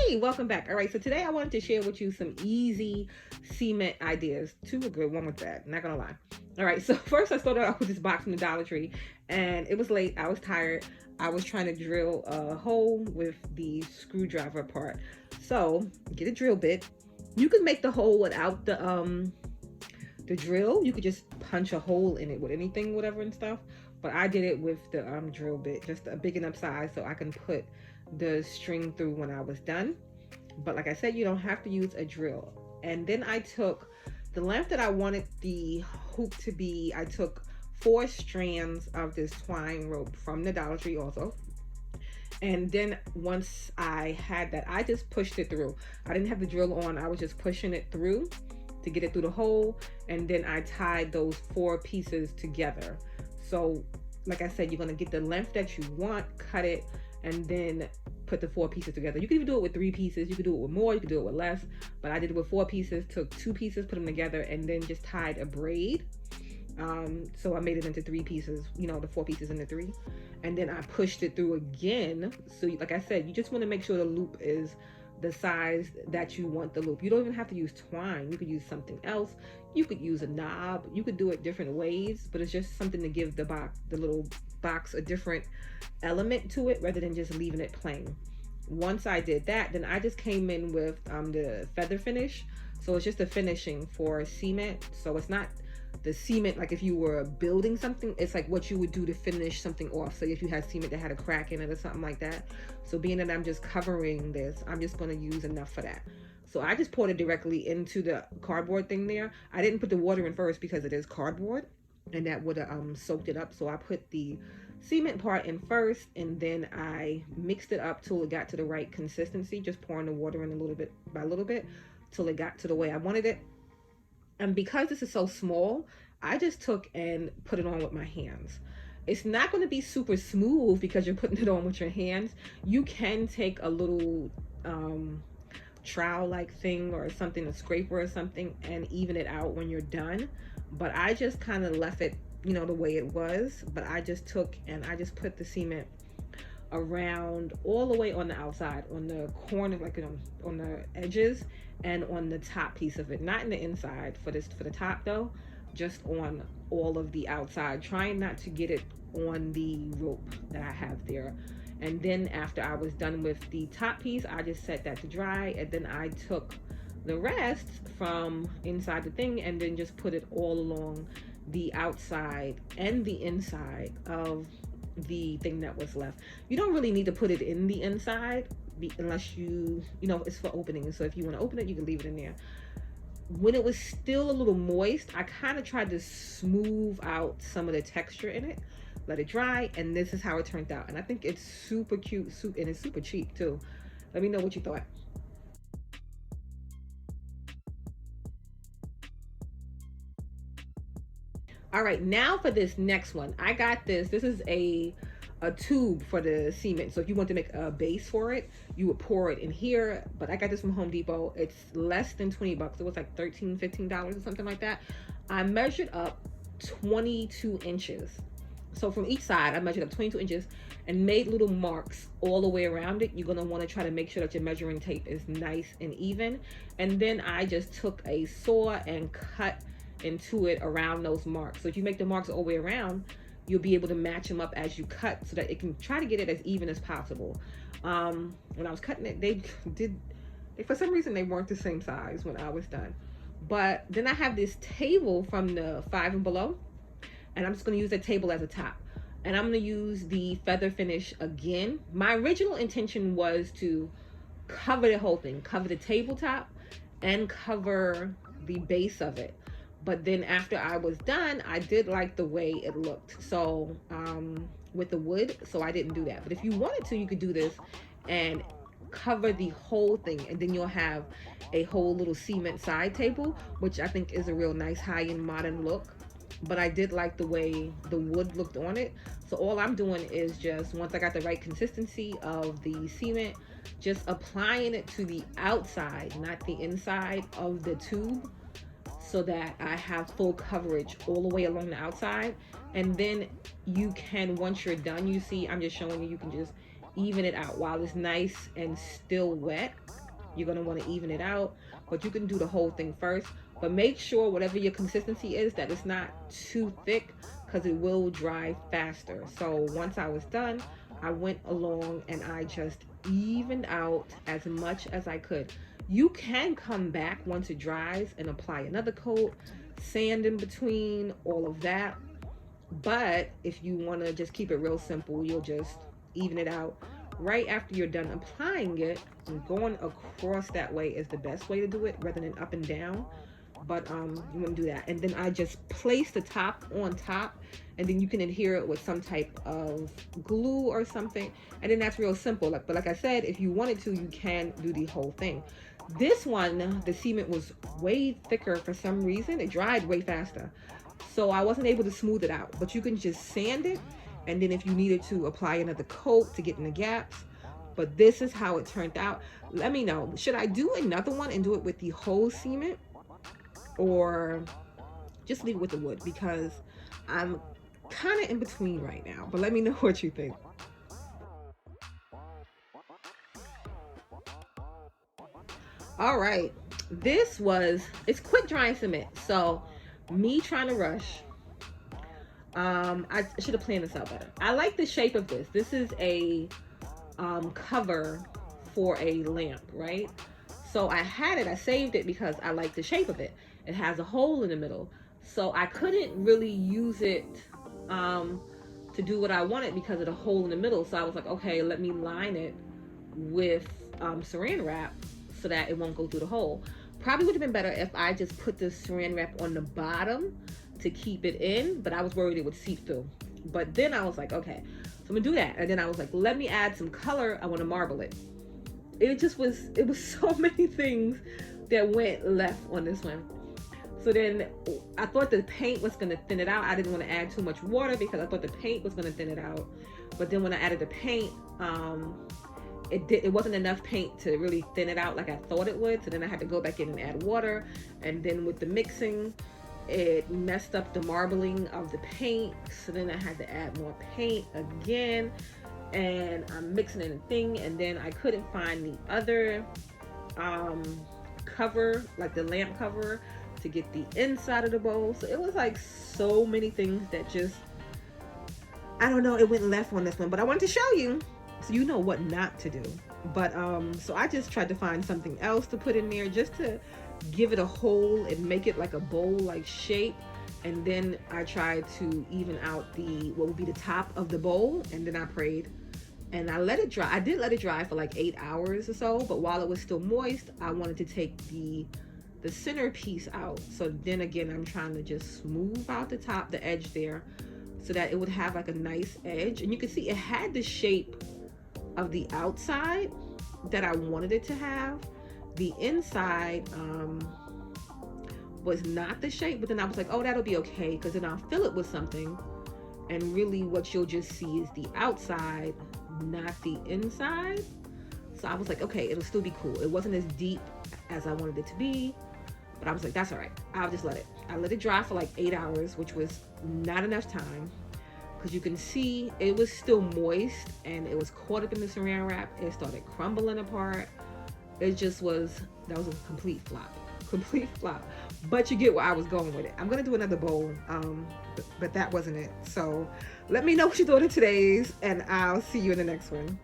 Hey, welcome back. All right, so today I wanted to share with you some easy cement ideas. Two were good, one was bad, not gonna lie. All right, so first I started out with this box from the Dollar Tree, and it was late. I was tired. I was trying to drill a hole with the screwdriver part. So get a drill bit. You can make the hole without the drill. You could just punch a hole in it with anything, whatever and stuff. But I did it with the drill bit, just a big enough size so I can put the string through when I was done. But like I said, you don't have to use a drill. And then I took the length that I wanted the hoop to be. I took 4 strands of this twine rope from the Dollar Tree also. And then once I had that, I just pushed it through. I didn't have the drill on. I was just pushing it through to get it through the hole. And then I tied those 4 pieces together. So like I said, you're going to get the length that you want, cut it, and then put the 4 pieces together. You can even do it with 3 pieces. You could do it with more. You could do it with less. But I did it with 4 pieces. Took 2 pieces, put them together, and then just tied a braid. So I made it into 3 pieces. You know, the 4 pieces into 3, and then I pushed it through again. So like I said, you just want to make sure the loop is the size that you want the loop. You don't even have to use twine. You could use something else. You could use a knob. You could do it different ways, but it's just something to give the little box a different element to it rather than just leaving it plain. Once I did that, then I just came in with the feather finish. So it's just a finishing for cement. So it's not the cement like if you were building something. It's like what you would do to finish something off. So if you had cement that had a crack in it or something like that. So being that I'm just covering this, I'm just going to use enough for that. So I just poured it directly into the cardboard thing there. I didn't put the water in first because it is cardboard, and that would have soaked it up. So I put the cement part in first, and then I mixed it up till it got to the right consistency, just pouring the water in a little bit by little bit till it got to the way I wanted it. And because this is so small, I just took and put it on with my hands. It's not going to be super smooth because you're putting it on with your hands. You can take a little trowel like thing or something, a scraper or something, and even it out when you're done. But I just kind of left it, you know, the way it was. But I just took and I just put the cement around all the way on the outside, on the corner, like on the edges, and on the top piece of it, not in the inside for the top though, just on all of the outside, trying not to get it on the rope that I have there. And then after I was done with the top piece, I just set that to dry, and then I took the rest from inside the thing and then just put it all along the outside and the inside of the thing that was left. You don't really need to put it in the inside unless you know, it's for opening. So if you want to open it, you can leave it in there. When it was still a little moist, I kind of tried to smooth out some of the texture in it, let it dry, and this is how it turned out. And I think it's super cute, and it's super cheap too. Let me know what you thought. All right, now for this next one. I got this is a tube for the cement. So if you want to make a base for it, you would pour it in here. But I got this from Home Depot. It's less than 20 bucks. It was like $13, $15 or something like that. I measured up 22 inches. So from each side, I measured up 22 inches and made little marks all the way around it. You're gonna wanna try to make sure that your measuring tape is nice and even. And then I just took a saw and cut into it around those marks. So if you make the marks all the way around, you'll be able to match them up as you cut so that it can try to get it as even as possible. When I was cutting it, they for some reason they weren't the same size when I was done. But then I have this table from the Five and Below, and I'm just going to use that table as a top. And I'm going to use the feather finish again. My original intention was to cover the whole thing, cover the tabletop and cover the base of it. But then after I was done, I did like the way it looked. So with the wood, so I didn't do that. But if you wanted to, you could do this and cover the whole thing, and then you'll have a whole little cement side table, which I think is a real nice high-end modern look. But I did like the way the wood looked on it. So all I'm doing is just, once I got the right consistency of the cement, just applying it to the outside, not the inside of the tube, so that I have full coverage all the way along the outside. And then you can, once you're done, you see, I'm just showing you, you can just even it out while it's nice and still wet. You're going to want to even it out, but you can do the whole thing first. But make sure whatever your consistency is that it's not too thick, because it will dry faster. So once I was done, I went along and I just evened out as much as I could. You can come back once it dries and apply another coat, sand in between, all of that. But if you want to just keep it real simple, you'll just even it out right after you're done applying it. And going across that way is the best way to do it rather than up and down. But you want to do that, and then I just place the top on top, and then you can adhere it with some type of glue or something, and then that's real simple. But like I said, if you wanted to, you can do the whole thing. This one, the cement was way thicker for some reason. It dried way faster, so I wasn't able to smooth it out. But you can just sand it, and then if you needed to apply another coat to get in the gaps. But this is how it turned out. Let me know, should I do another one and do it with the whole cement, or just leave it with the wood? Because I'm kind of in between right now, but let me know what you think. All right, it's quick drying cement, so me trying to rush, I should have planned this out better. I like the shape of this. This is a cover for a lamp, right? So I saved it because I like the shape of it. It has a hole in the middle, so I couldn't really use it to do what I wanted because of the hole in the middle. So I was like, okay, let me line it with saran wrap so that it won't go through the hole. Probably would have been better if I just put the saran wrap on the bottom to keep it in, but I was worried it would seep through. But then I was like, okay, so I'm gonna do that. And then I was like, let me add some color. I want to marble it. It was so many things that went left on this one. So then I thought the paint was going to thin it out. I didn't want to add too much water because I thought the paint was going to thin it out. But then when I added the paint, it wasn't enough paint to really thin it out like I thought it would. So then I had to go back in and add water. And then with the mixing, it messed up the marbling of the paint. So then I had to add more paint again. And I'm mixing in a thing. And then I couldn't find the other cover, like the lamp cover, to get the inside of the bowl. So it was like so many things that just, I don't know, it went left on this one. But I wanted to show you so you know what not to do. But so I just tried to find something else to put in there just to give it a hole and make it like a bowl like shape. And then I tried to even out what would be the top of the bowl, and then I prayed and I let it dry. I did let it dry for like 8 hours or so, but while it was still moist, I wanted to take the center piece out. So then again, I'm trying to just smooth out the top, the edge there, so that it would have like a nice edge. And you can see it had the shape of the outside that I wanted it to have. The inside was not the shape, but then I was like, oh, that'll be okay, because then I'll fill it with something, and really what you'll just see is the outside, not the inside. So I was like, okay, it'll still be cool. It wasn't as deep as I wanted it to be, but I was like, that's all right, I'll just let it. I let it dry for like 8 hours, which was not enough time, because you can see it was still moist and it was caught up in the saran wrap. It started crumbling apart. That was a complete flop. But you get where I was going with it. I'm gonna do another bowl, but that wasn't it. So let me know what you thought of today's, and I'll see you in the next one.